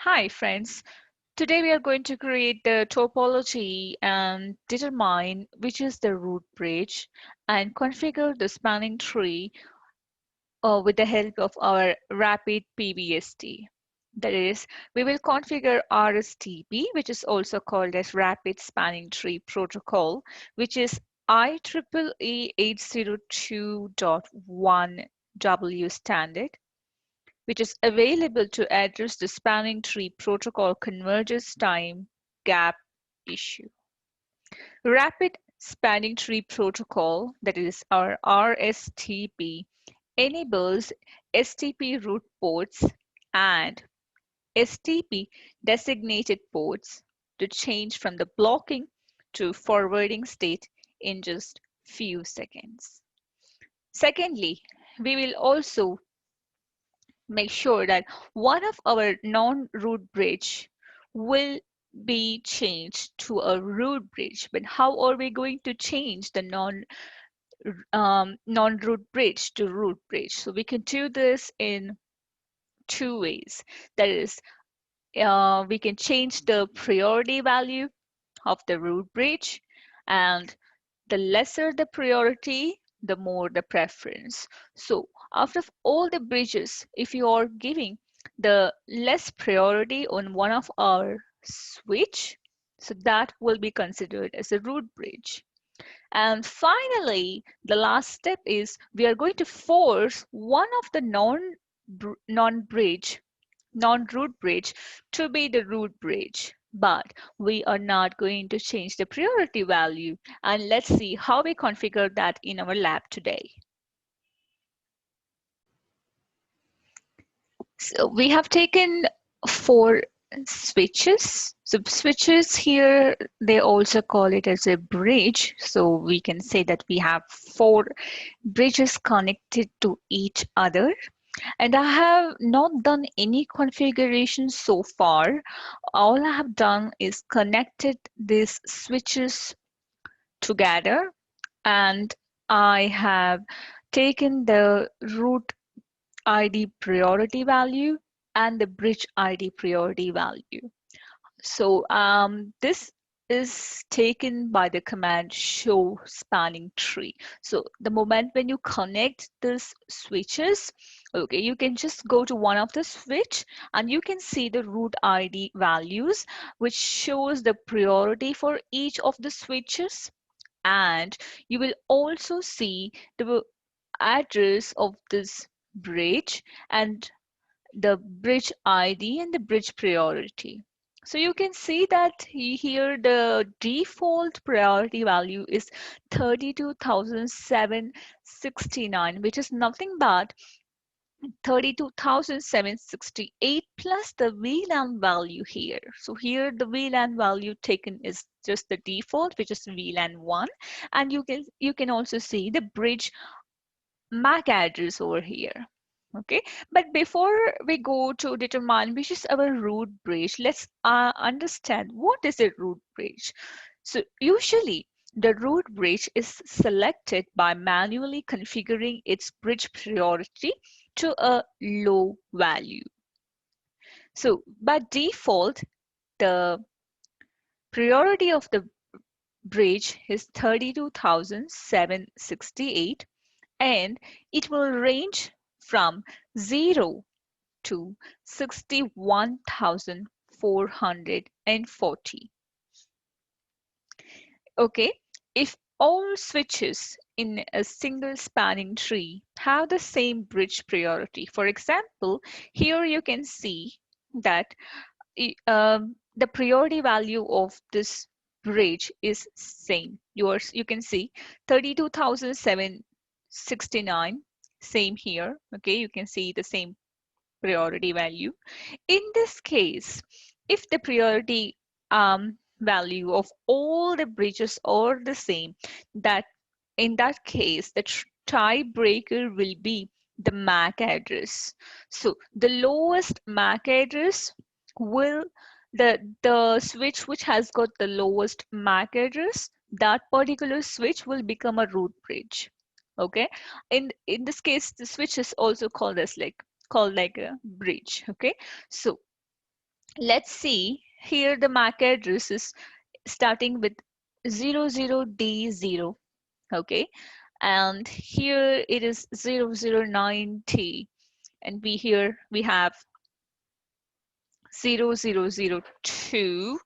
Hi friends, today we are going to create the topology and determine which is the root bridge and configure the spanning tree with the help of our rapid PBST. That is, we will configure RSTP, which is also called as Rapid Spanning Tree Protocol, which is IEEE 802.1W standard, which is available to address the spanning tree protocol convergence time gap issue. Rapid Spanning Tree Protocol, that is our RSTP, enables STP root ports and STP designated ports to change from the blocking to forwarding state in just few seconds. Secondly, we will also make sure that one of our non-root bridge will be changed to a root bridge. But how are we going to change the non-root bridge to root bridge? So we can do this in two ways. That is, we can change the priority value of the root bridge, and the lesser the priority, the more the preference. So out of all the bridges, if you are giving the less priority on one of our switch, so that will be considered as a root bridge. And finally, the last step is we are going to force one of the non-bridge non-root bridge to be the root bridge. But we are not going to change the priority value. And let's see how we configure that in our lab today. So we have taken 4 switches. So switches here, they also call it as a bridge. So we can say that we have 4 bridges connected to each other. And I have not done any configuration so far. All I have done is connected these switches together, and I have taken the root ID priority value and the bridge ID priority value. So this is taken by the command show spanning tree. So the moment when you connect these switches, okay, you can just go to one of the switch and you can see the root ID values, which shows the priority for each of the switches. And you will also see the address of this bridge and the bridge ID and the bridge priority. So you can see that here the default priority value is 32,769, which is nothing but 32,768 plus the VLAN value here. So here the VLAN value taken is just the default, which is VLAN 1, and you can also see the bridge MAC address over here. Okay, but before we go to determine which is our root bridge, let's understand what is a root bridge. So usually the root bridge is selected by manually configuring its bridge priority to a low value. So by default, the priority of the bridge is 32,768, and it will range from 0 to 61,440. Okay, if all switches in a single spanning tree have the same bridge priority, for example, here you can see that the priority value of this bridge is same. You can see 32,769, same here. Okay, you can see the same priority value. In this case, if the priority value of all the bridges are the same, that in that case, the tiebreaker will be the MAC address. So the lowest MAC address will the switch which has got the lowest MAC address, that particular switch will become a root bridge. Okay, in this case, the switch is also called as like a bridge. Okay, so Let's see here the MAC address is starting with 00D0, okay, and here it is 009T, and we have 0002.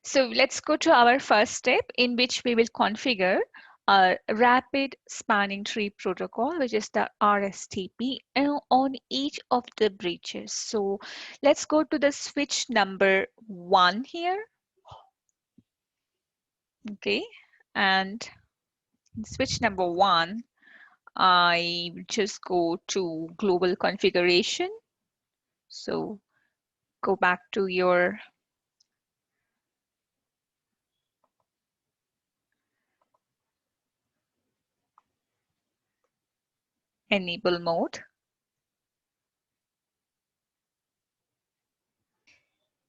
So let's go to our first step in which we will configure a rapid spanning tree protocol, which is the RSTP, on each of the bridges. So let's go to the switch number 1 here, okay, and switch number 1, I just go to global configuration. So go back to your enable mode.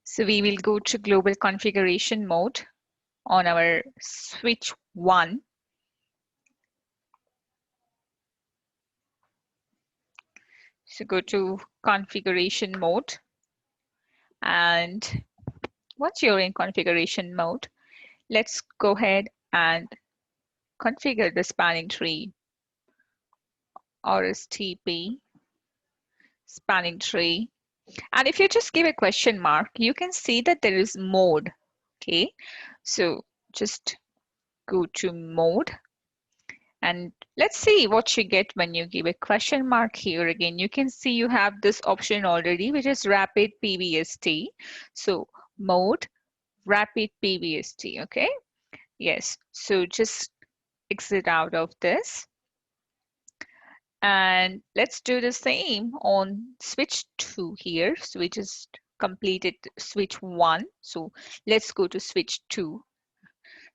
So we will go to global configuration mode on our switch 1. So go to configuration mode, and once you're in configuration mode, let's go ahead and configure the spanning tree RSTP spanning tree. And if you just give a question mark, you can see that there is mode. Okay, so just go to mode, and let's see what you get when you give a question mark here. Again, you can see you have this option already, which is rapid PBST. So mode rapid PBST. Okay, yes, so just exit out of this, and let's do the same on switch 2 here. So we just completed switch 1, so let's go to switch 2.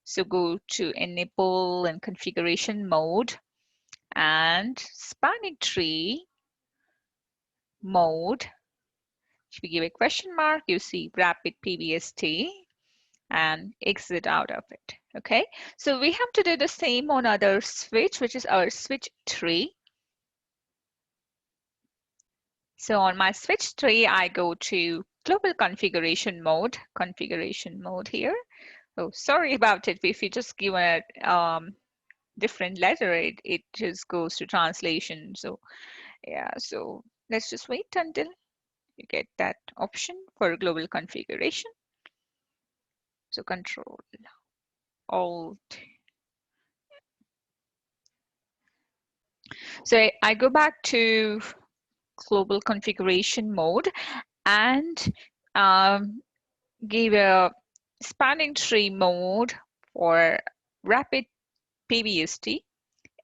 So go to enable and configuration mode, and spanning tree mode. If you give a question mark, you see rapid PBST, and exit out of it. Okay, so we have to do the same on other switch, which is our switch 3. So on my switch 3, I go to global configuration mode here. Oh, sorry about it. If you just give a different letter, it just goes to translation. So yeah, so let's just wait until you get that option for global configuration. So Control Alt. So I go back to global configuration mode, and give a spanning tree mode for rapid PBST,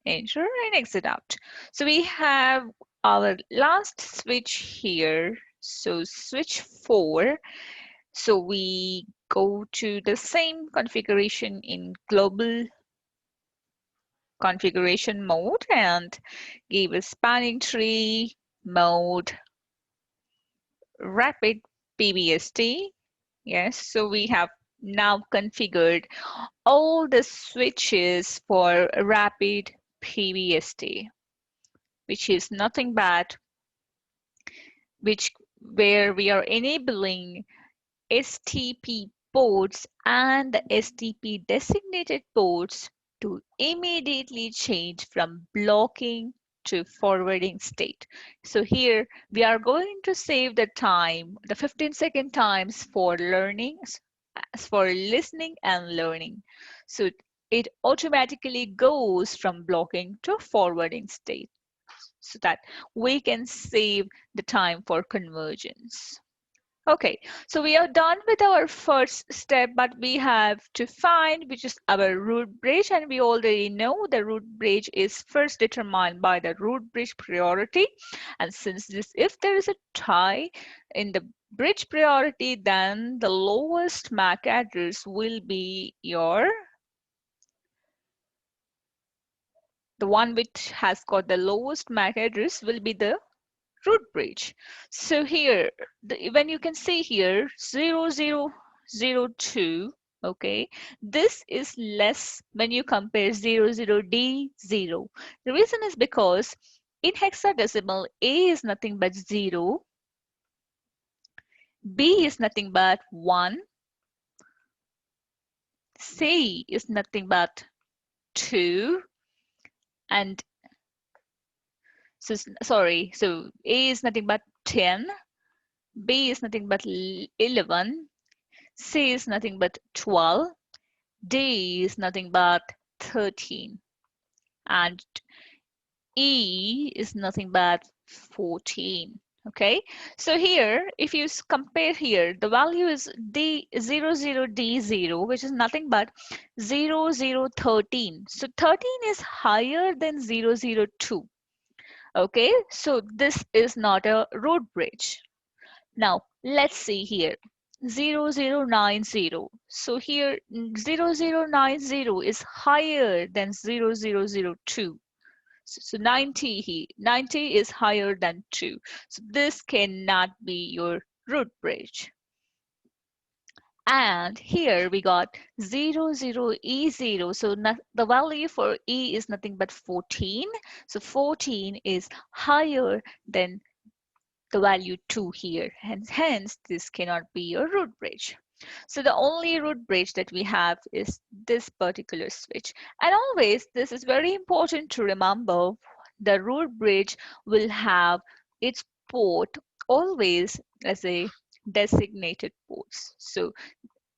enter and exit out. So we have our last switch here. So switch 4. So we go to the same configuration in global configuration mode and give a spanning tree mode rapid PBST. Yes, so we have now configured all the switches for rapid PBST, which is nothing but where we are enabling STP ports and the STP designated ports to immediately change from blocking to forwarding state. So here we are going to save the time, the 15-second times for learning, for listening and learning. So it automatically goes from blocking to forwarding state so that we can save the time for convergence. Okay, so we are done with our first step, but we have to find which is our root bridge, and we already know the root bridge is first determined by the root bridge priority. And since if there is a tie in the bridge priority, then the lowest MAC address will be the one which has got the lowest MAC address will be the root bridge. So here, when you can see here, 0002, okay, this is less when you compare 00D0. The reason is because In hexadecimal, A is nothing but 0, B is nothing but 1, C is nothing but 2, and so A is nothing but 10, B is nothing but 11, C is nothing but 12, D is nothing but 13, and E is nothing but 14. Okay, so here, if you compare here, the value is D00D0, which is nothing but 0013. So 13 is higher than 002. Okay, so this is not a root bridge. Now, let's see here. 0090. So here 0090 is higher than 0002. So 90 is higher than 2. So this cannot be your root bridge. And here we got 00E0. So the value for E is nothing but 14. So 14 is higher than the value 2 here. And hence, this cannot be a root bridge. So the only root bridge that we have is this particular switch. And always, this is very important to remember, the root bridge will have its port always as a designated ports. So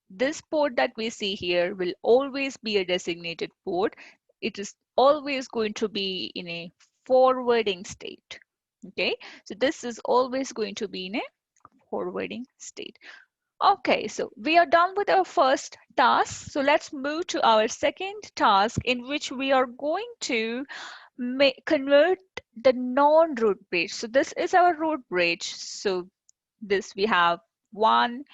this port that we see here will always be a designated port. It is always going to be in a forwarding state. Okay, so this is always going to be in a forwarding state. Okay, so we are done with our first task. So let's move to our second task, in which we are going to convert the non-root bridge. So this is our root bridge. So this we have 1,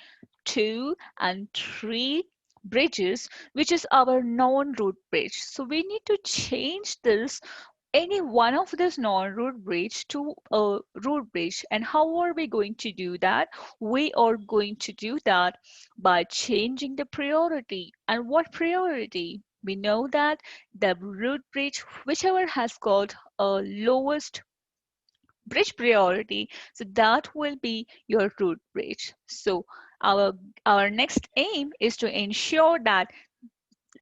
2, and 3 bridges, which is our non-root bridge. So we need to change this any one of this non-root bridge to a root bridge. And how are we going to do that? We are going to do that by changing the priority. And what priority? We know that the root bridge, whichever has got a lowest bridge priority, so that will be your root bridge. So our next aim is to ensure that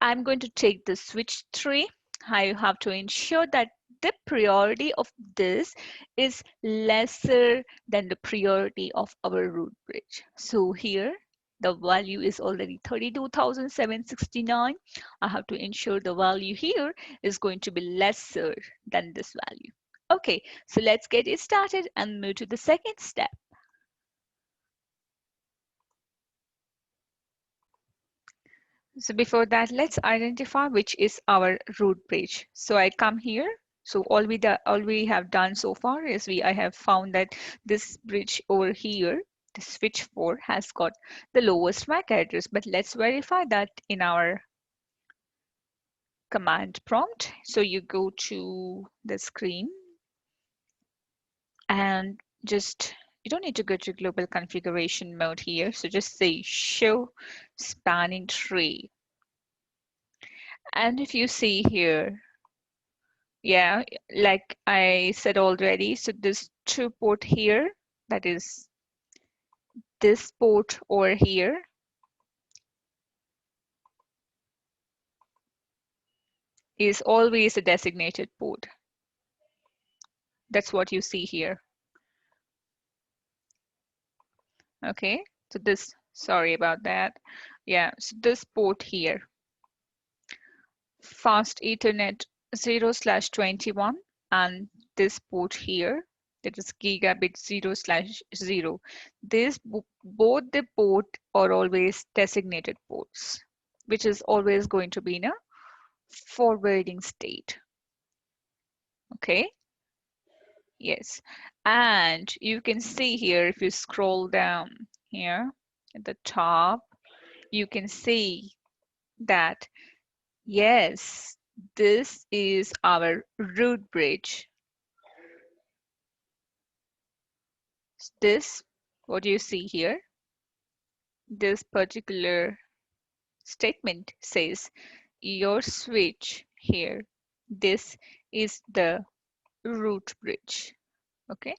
I'm going to take the switch 3. I have to ensure that the priority of this is lesser than the priority of our root bridge. So here the value is already 32,769. I have to ensure the value here is going to be lesser than this value. Okay, so let's get it started and move to the second step. So before that, let's identify which is our root bridge. So I come here. So all we have done so far is I have found that this bridge over here, the switch 4, has got the lowest MAC address. But let's verify that in our command prompt. So you go to the screen and you don't need to go to global configuration mode here. So just say show spanning tree. And if you see here, yeah, like I said already, so this 2 port here, that is this port over here, is always a designated port. That's what you see here. Okay, so this, sorry about that. Yeah, so this port here, fast Ethernet 0/21, and this port here, that is gigabit 0/0. Both the port are always designated ports, which is always going to be in a forwarding state. Okay, yes, and you can see here, if you scroll down here at the top, you can see that yes, this is our root bridge. This, what you see here, this particular statement says your switch here, this is the root bridge. Okay,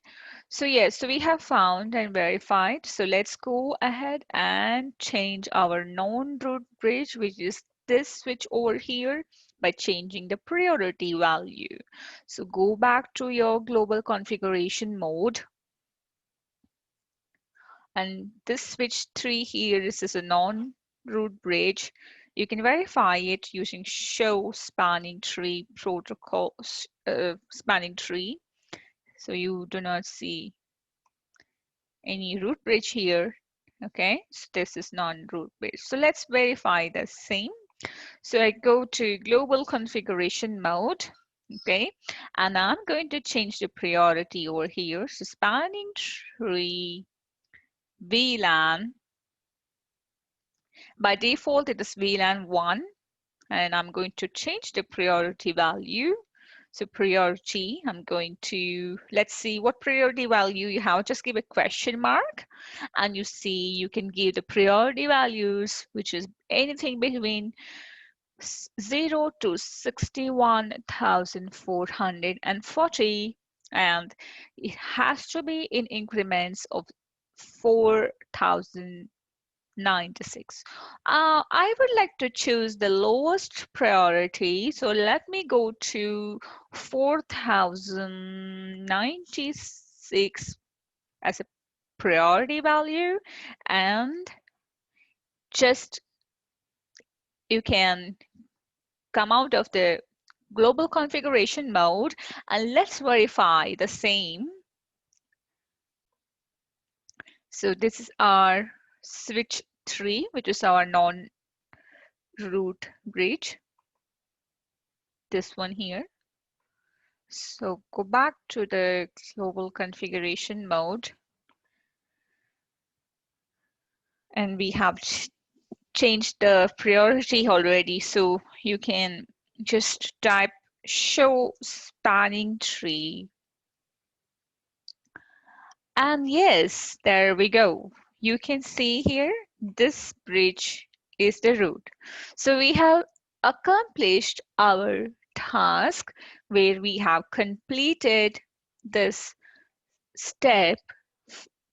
so yes, so we have found and verified. So let's go ahead and change our non-root bridge, which is this switch over here, by changing the priority value. So go back to your global configuration mode, and this switch 3 here, this is a non-root bridge. You can verify it using show spanning tree protocol, spanning tree. So you do not see any root bridge here. Okay, so this is non-root bridge. So let's verify the same. So I go to global configuration mode. Okay, and I'm going to change the priority over here. So spanning tree VLAN. By default, it is VLAN 1, and I'm going to change the priority value. So priority, I'm going to, let's see what priority value you have. Just give a question mark, and you see you can give the priority values, which is anything between 0 to 61,440, and it has to be in increments of 4,096. I would like to choose the lowest priority. So let me go to 4,096 as a priority value, and just you can come out of the global configuration mode, and let's verify the same. So this is our switch 3, which is our non-root bridge, this one here. So go back to the global configuration mode, and we have changed the priority already. So you can just type show spanning tree. And yes, there we go. You can see here, this bridge is the root. So we have accomplished our task where we have completed this step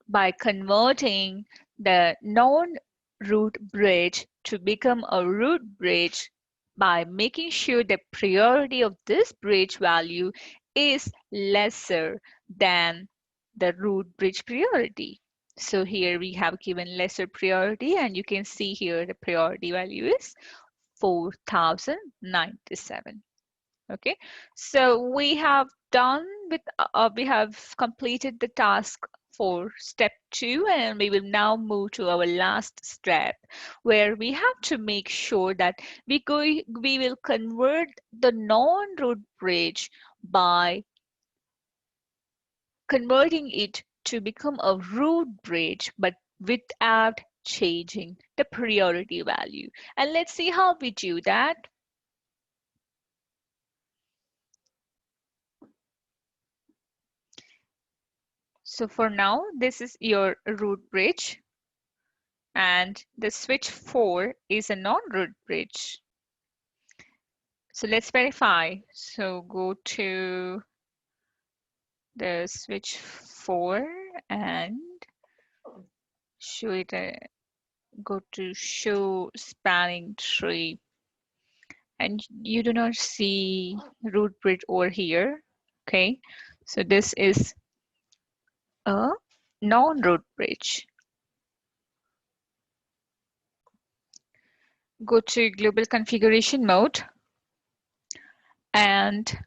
by converting the non-root bridge to become a root bridge by making sure the priority of this bridge value is lesser than the root bridge priority. So here we have given lesser priority, and you can see here the priority value is 4,097. Okay, so we have done with we have completed the task for step 2, and we will now move to our last step, where we have to make sure that we will convert the non-root bridge by converting it to become a root bridge, but without changing the priority value. And let's see how we do that. So for now, this is your root bridge, and the switch 4 is a non-root bridge. So let's verify. So go to the switch 4 and show it go to show spanning tree, and you do not see root bridge over here. Okay, so this is a non-root bridge. Go to global configuration mode and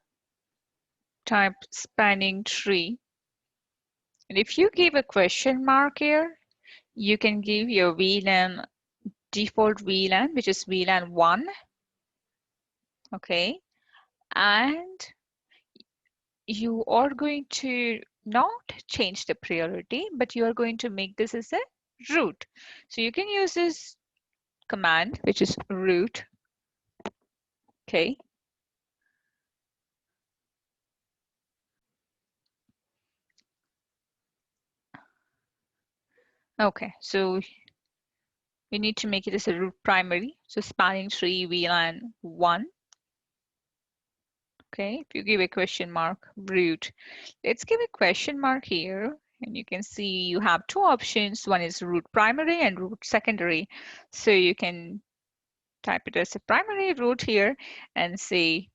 type spanning tree. And if you give a question mark here, you can give your VLAN default VLAN, which is VLAN 1. Okay, and you are going to not change the priority, but you are going to make this as a root. So you can use this command, which is root. Okay. Okay, so we need to make it as a root primary. So spanning tree VLAN 1. Okay, if you give a question mark, root. Let's give a question mark here. And you can see you have two options. One is root primary and root secondary. So you can type it as a primary root here and say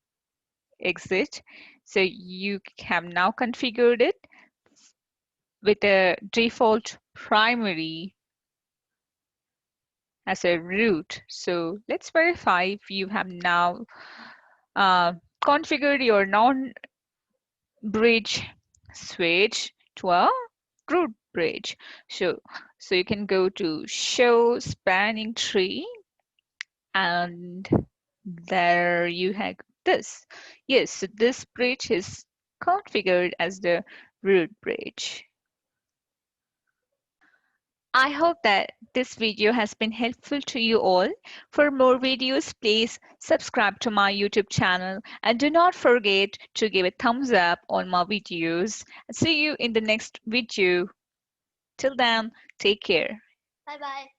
exit. So you have now configured it with a default primary as a root. So let's verify if you have now uh, configured your non-bridge switch to a root bridge. So you can go to show spanning tree, and there you have this. Yes, so this bridge is configured as the root bridge. I hope that this video has been helpful to you all. For more videos, please subscribe to my YouTube channel and do not forget to give a thumbs up on my videos. See you in the next video. Till then, take care. Bye bye.